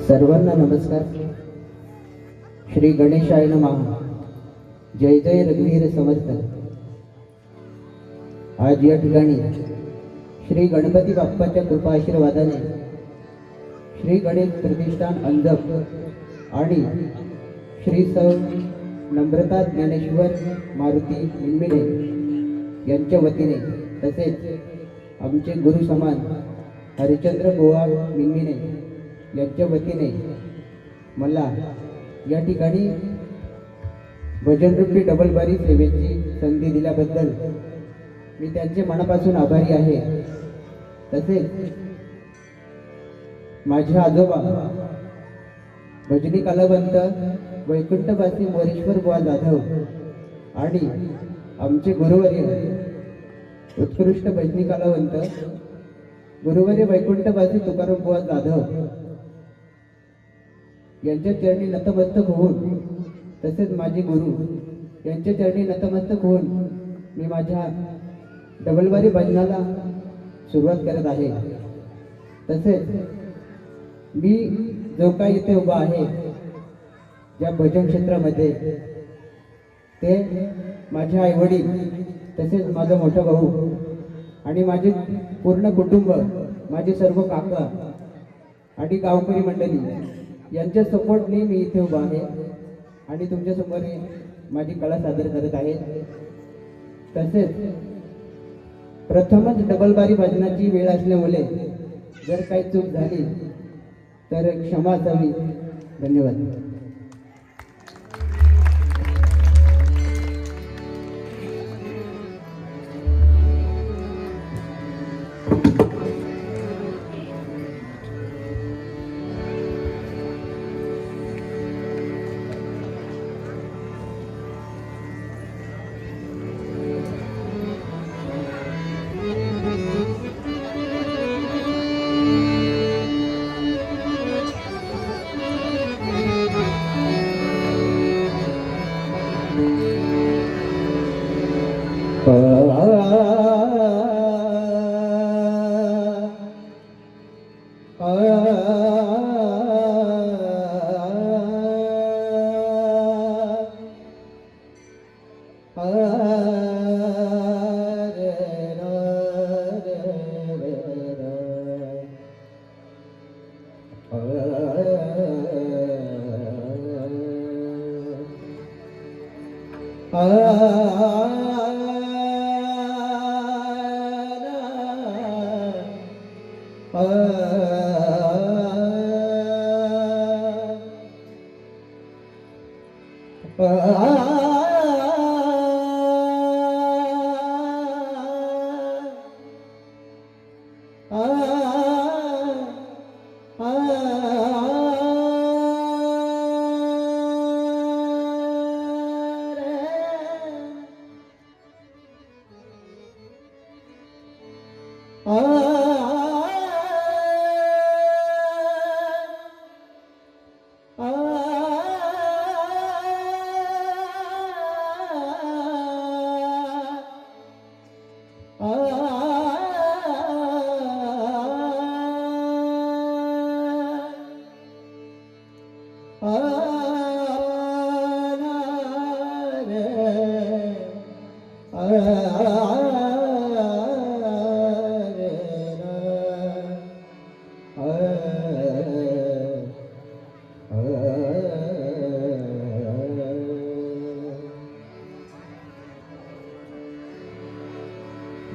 सर्वांना नमस्कार. श्री गणेशाय नमः. जय जय रघुवीर समर्थ. आज या ठिकाणी श्री गणपती बाप्पाच्या कृपा आशीर्वादाने श्री गणेश प्रतिष्ठान अंजप आणि श्री सौ नम्रता ज्ञानेश्वर मारुती निंबिणे यांच्या वतीने तसेच आमचे गुरु समान हरिचंद्र गोवा निंबिणे यांच्या वतीने मला या ठिकाणी भजनरूपी डबलबारी सेवेची संधी दिल्याबद्दल मी त्यांचे मनापासून आभारी आहे. तसेच माझे आजोबा भजनी कलावंत वैकुंठवासी मोरेश्वर बुवा जाधव आणि आमचे गुरुवर्य उत्कृष्ट भजनी कलावंत गुरुवर्य वैकुंठवासी तुकाराम बुवा जाधव यांच्या चरणी नतमस्तक होऊन तसेच माझे गुरु यांच्या चरणी नतमस्तक होऊन मी माझ्या डबलबारी भजनाला सुरुवात करत आहे. तसेच मी जो काही इथे उभा आहे ज्या भजन क्षेत्रामध्ये ते माझे आईवडील तसेच माझा मोठा भाऊ आणि माझे पूर्ण कुटुंब माझे सर्व काका आणि गावकरी मंडळी यांच्या सपोर्टने मी इथे उभा आहे आणि तुमच्या समोर माझी कला सादर करत आहे. तसेच प्रथमच डबलबारी भजनाची वेळ असल्यामुळे जर काही चूक झाली तर क्षमा असावी. धन्यवाद.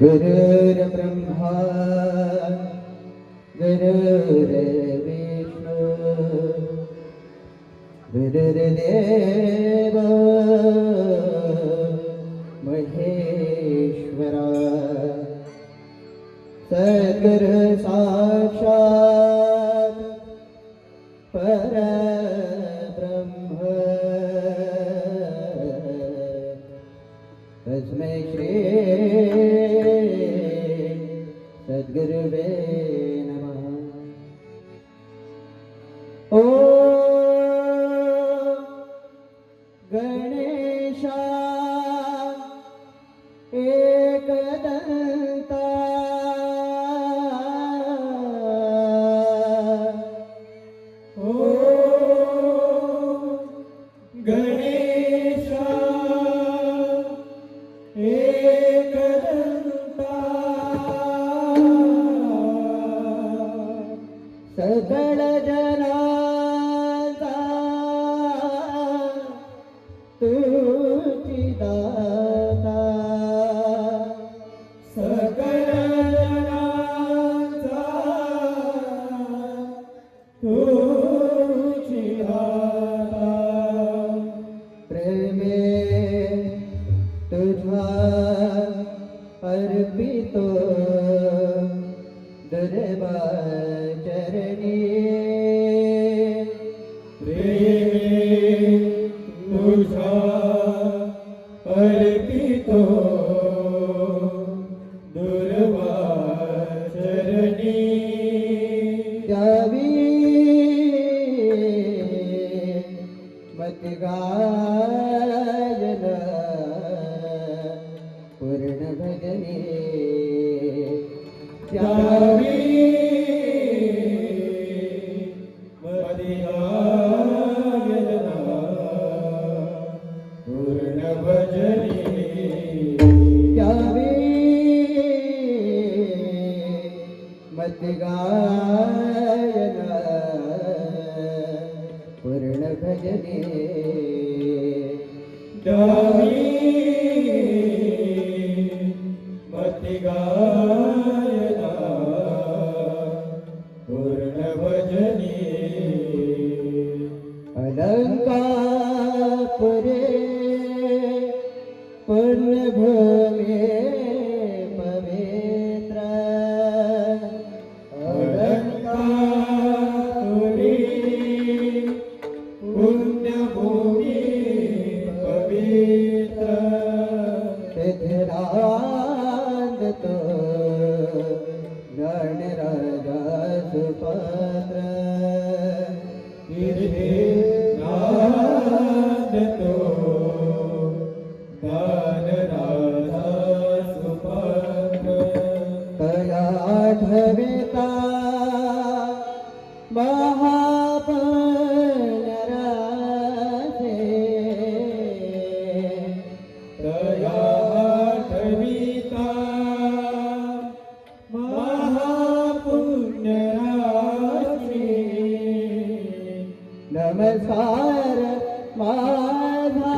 गुरुर्ब्रह्मा गुरुर्विष्णु गुरुर्देव महेश्वरा सद्गुरु साक्षात् परब्रह्म तस्मै श्री सद्गुरुवे नमः। ओ गणेशा एकदंता ओ गणेशा एकदंता सकळ जनाचा तुझी दाता सकळ जनाचा तुझी दाता प्रेमे तुझा अर्पितो दुर्वाचरणी प्रेमे तुझा अर्पितो दुर्वाचरणी द्यावी मत गायन पूर्ण भजने द्यावी मत गायन पूर्ण भजने द्यावी मत गायन पूर्ण भजने द्यावी मत गायन पूर्ण भजने अलंकापुरे पुण्यभूमे पवित्र अलंकापुरे पुण्यभूमी पवित्र तिथरांगतो गणराजा सुपात्र तिथरांगतो गणराजा सुपात्र तया आठविता महापुण्यराजे तया आठविता महापुण्यराजे नमस्कार माझा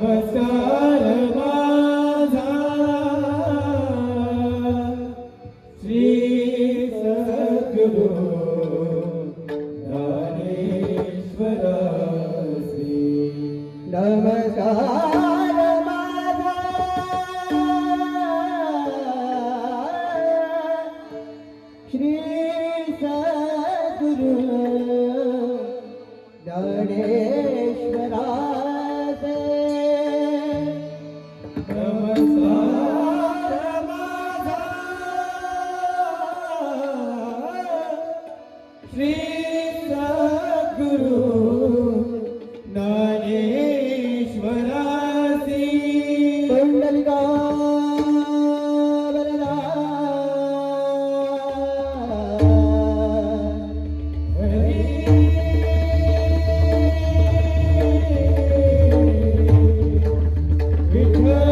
नमस्कार माझा श्री सद्गुरु ज्ञानेश्वरा श्री नमस्कार माझा श्री सद्गुरु ज्ञानेश्वरा नमस्कार माझा श्री सद्गुरु ज्ञानेश्वरासी पुंडलिका वरदा हरी विठ्ठल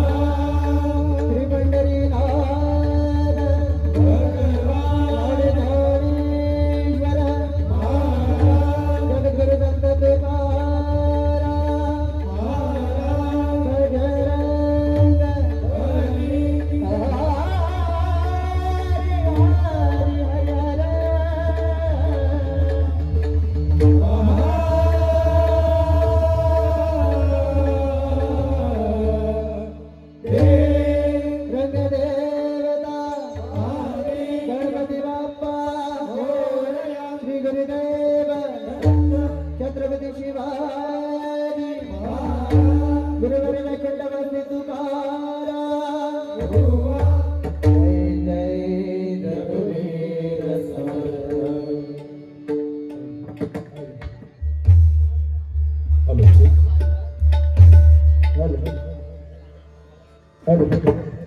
श्री पंढरीनाथ ज्ञानेश्वर जगद्गुरु संत तुकाराम बजरंग हरी हरी रंगदेवता गणपती बाप्पा श्री गुरुदेव छत्रपती शिवाजी गुरुवरी वैकुंठवासी तुकाराम जय जय रघुवीर समर्थ हॅलो हॅलो